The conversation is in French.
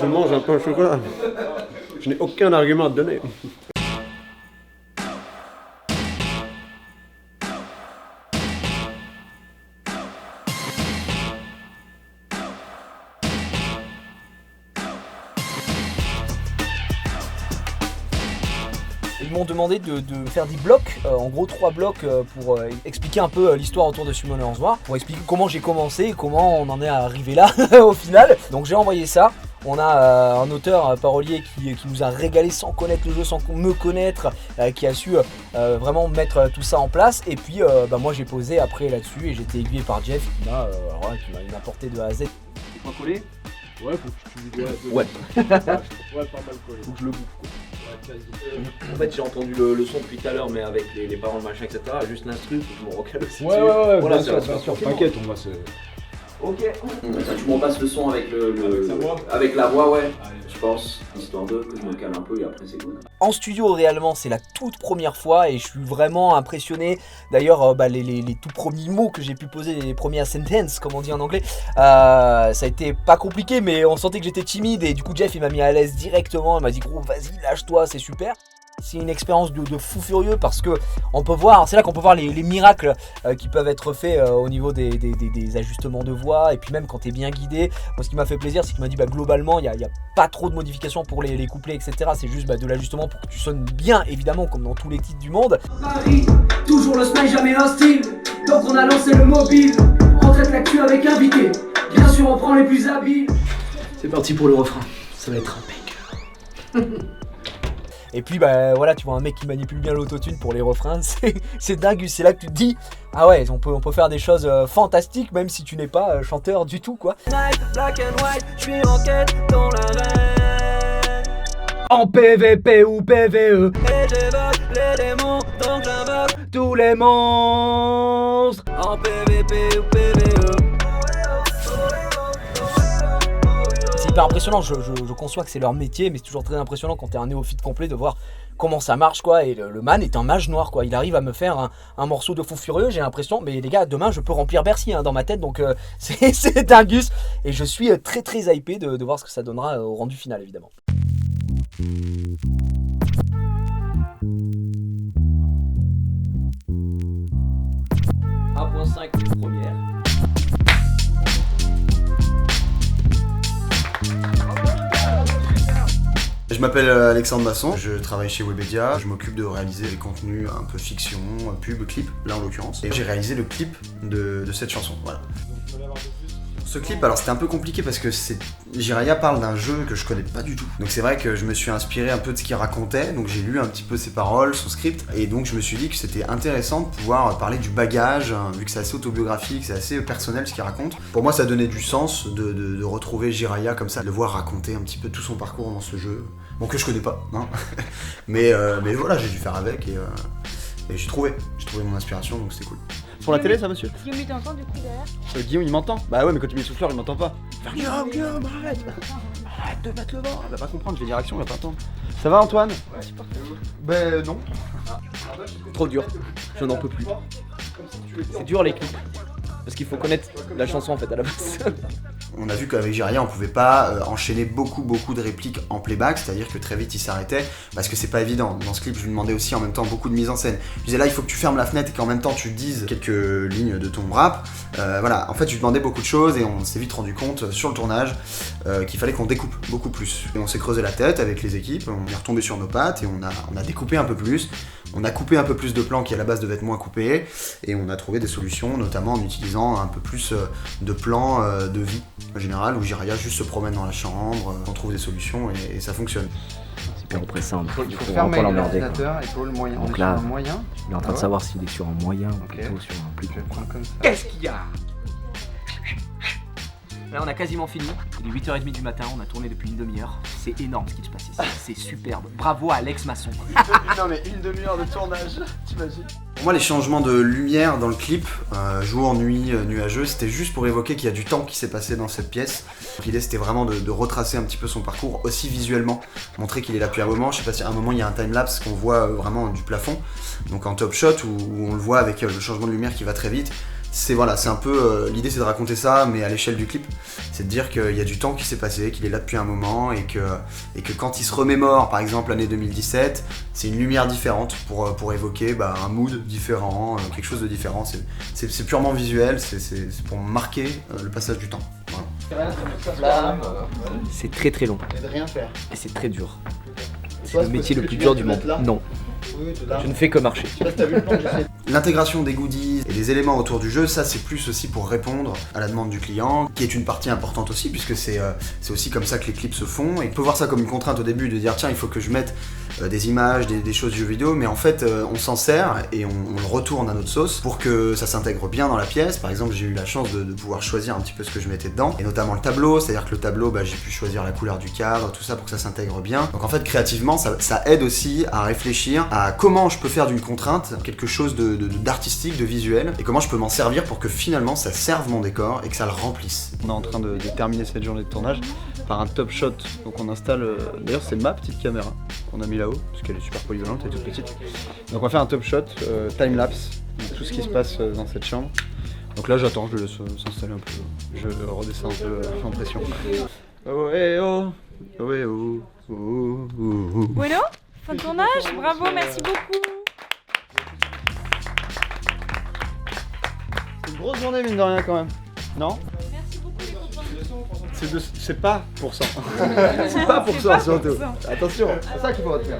je mange un pain au chocolat. Je n'ai aucun argument à te donner. Ils m'ont demandé de faire des blocs, en gros 3 blocs pour expliquer un peu l'histoire autour de Summoners War, pour expliquer comment j'ai commencé et comment on en est arrivé là au final. Donc j'ai envoyé ça. On a un auteur, un parolier qui nous a régalé sans connaître le jeu, sans me connaître, qui a su vraiment mettre tout ça en place. Et puis moi j'ai posé après là-dessus et j'ai été aiguillé par Jeff qui m'a apporté de A à Z. C'est pas collé ? Ouais, faut que tu lui Ouais. Ouais, pas mal collé. Faut que je le bouffe quoi. En fait, j'ai entendu le son depuis tout à l'heure, mais avec les paroles, machin, etc. Juste l'instru, faut que je me recale aussi. Ouais, Voilà, bien sûr, t'inquiète, on va se... Ok. Tu m'en passes le son avec Avec sa voix. avec la voix, ouais. Allez. Je pense, histoire de que je me calme un peu et après c'est cool. En studio réellement c'est la toute première fois et je suis vraiment impressionné. D'ailleurs les tout premiers mots que j'ai pu poser, les premières sentences comme on dit en anglais, ça a été pas compliqué mais on sentait que j'étais timide et du coup Jeff il m'a mis à l'aise directement, il m'a dit gros vas-y lâche-toi c'est super. C'est une expérience de fou furieux parce que on peut voir, c'est là qu'on peut voir les miracles qui peuvent être faits au niveau des ajustements de voix et puis même quand t'es bien guidé. Moi ce qui m'a fait plaisir c'est qu'il m'a dit globalement il y a pas trop de modifications pour les couplets etc. C'est juste de l'ajustement pour que tu sonnes bien évidemment comme dans tous les titres du monde. Paris, toujours le smile jamais hostile. Donc on a lancé le mobile. On traite l'actu avec invité. Bien sûr on prend les plus habiles. C'est parti pour le refrain, ça va être un banger. Et puis voilà tu vois un mec qui manipule bien l'autotune pour les refrains, c'est dingue, c'est là que tu te dis ah ouais on peut faire des choses fantastiques même si tu n'es pas chanteur du tout quoi. En PVP ou PVE et j'évoque les démons donc j'invoque tous les monstres. En PVP ou PVE. C'est hyper impressionnant, je conçois que c'est leur métier, mais c'est toujours très impressionnant quand t'es un néophyte complet de voir comment ça marche quoi. Et le man est un mage noir quoi, il arrive à me faire un morceau de fou furieux, j'ai l'impression, mais les gars demain je peux remplir Bercy dans ma tête donc c'est dingus. Et je suis très très hypé de voir ce que ça donnera au rendu final évidemment. 1.5 première. Je m'appelle Alexandre Masson, je travaille chez Webedia, je m'occupe de réaliser les contenus un peu fiction, pub, clip, là en l'occurrence. Et j'ai réalisé le clip de cette chanson, voilà. Ce clip, alors c'était un peu compliqué parce que Jiraiya parle d'un jeu que je connais pas du tout. Donc c'est vrai que je me suis inspiré un peu de ce qu'il racontait, donc j'ai lu un petit peu ses paroles, son script, et donc je me suis dit que c'était intéressant de pouvoir parler du bagage, hein, vu que c'est assez autobiographique, c'est assez personnel ce qu'il raconte. Pour moi ça donnait du sens de retrouver Jiraiya comme ça, de le voir raconter un petit peu tout son parcours dans ce jeu. Bon que je connais pas, hein. mais voilà, j'ai dû faire avec et j'ai trouvé mon inspiration, donc c'était cool. Pour la télé ça monsieur? Guillaume il t'entend du coup derrière? Guillaume il m'entend? Bah ouais mais quand tu mets le souffleur il m'entend pas. Guillaume arrête de mettre le vent, il va pas comprendre, je vais dire action, il va pas attendre. Ça va Antoine? Ouais super. Ben non. Trop dur, je n'en peux plus. C'est dur les clips, parce qu'il faut connaître la chanson en fait à la base. On a vu qu'avec Jiraiya on pouvait pas enchaîner beaucoup de répliques en playback, c'est-à-dire que très vite il s'arrêtait parce que c'est pas évident. Dans ce clip je lui demandais aussi en même temps beaucoup de mise en scène. Je disais là il faut que tu fermes la fenêtre et qu'en même temps tu dises quelques lignes de ton rap. Voilà, en fait je lui demandais beaucoup de choses et on s'est vite rendu compte sur le tournage qu'il fallait qu'on découpe beaucoup plus. Et on s'est creusé la tête avec les équipes, on est retombé sur nos pattes et on a découpé un peu plus. On a coupé un peu plus de plans qui à la base devaient être moins coupés et on a trouvé des solutions, notamment en utilisant un peu plus de plans de vie en général où Jiraiya juste se promène dans la chambre, on trouve des solutions et ça fonctionne. C'est hyper oppressant, Il faut fermer l'ordinateur, il faut le moyen. Donc là, il est en train de savoir s'il est sur un moyen ou plutôt sur un plus Je vais prendre comme ça. Qu'est-ce qu'il y a? Là on a quasiment fini, il est 8h30 du matin, on a tourné depuis une demi-heure. C'est énorme ce qui se passe ici, c'est superbe. Bravo à Alex Masson. Non mais une demi-heure de tournage, t'imagines? Pour moi les changements de lumière dans le clip, jour, nuit, nuageux, c'était juste pour évoquer qu'il y a du temps qui s'est passé dans cette pièce. L'idée c'était vraiment de retracer un petit peu son parcours aussi visuellement, montrer qu'il est là depuis un moment. Je sais pas si à un moment il y a un timelapse qu'on voit vraiment du plafond, donc en top shot où on le voit avec le changement de lumière qui va très vite. c'est voilà, c'est un peu l'idée, c'est de raconter ça, mais à l'échelle du clip, c'est de dire qu'il y a du temps qui s'est passé, qu'il est là depuis un moment et que quand il se remémore, par exemple l'année 2017, c'est une lumière différente pour évoquer un mood différent, quelque chose de différent. C'est purement visuel, c'est pour marquer le passage du temps. Voilà. C'est très très long Et de rien faire. et c'est très dur. C'est Toi, le métier parce le que plus tu dur viens du de monde. mettre là. Non, je ne fais que marcher. L'intégration des goodies et des éléments autour du jeu, ça c'est plus aussi pour répondre à la demande du client, qui est une partie importante aussi, puisque c'est aussi comme ça que les clips se font. Et on peut voir ça comme une contrainte au début, de dire tiens, il faut que je mette des images, des choses jeux vidéo, mais en fait on s'en sert et on le retourne à notre sauce pour que ça s'intègre bien dans la pièce. Par exemple, j'ai eu la chance de pouvoir choisir un petit peu ce que je mettais dedans, et notamment le tableau, c'est-à-dire que le tableau, j'ai pu choisir la couleur du cadre, tout ça pour que ça s'intègre bien. Donc en fait, créativement, ça aide aussi à réfléchir à comment je peux faire d'une contrainte quelque chose d'artistique, de visuel, et comment je peux m'en servir pour que finalement ça serve mon décor et que ça le remplisse. On est en train de terminer cette journée de tournage par un top shot. Donc on installe, d'ailleurs c'est ma petite caméra qu'on a mis là-haut, parce qu'elle est super polyvalente, elle est toute petite. Donc on va faire un top shot, time-lapse, de tout ce qui se passe dans cette chambre. Donc là j'attends, je le laisse s'installer un peu, je redescends un peu en pression. Oh eh oh, oh eh oh, oh oh oh. Bueno, fin de tournage, bravo, merci beaucoup. C'est une grosse journée mine de rien quand même, non? Merci beaucoup les copains. C'est pas pour ça. C'est pas pour ça surtout. Attention, c'est ça qu'il faut retenir.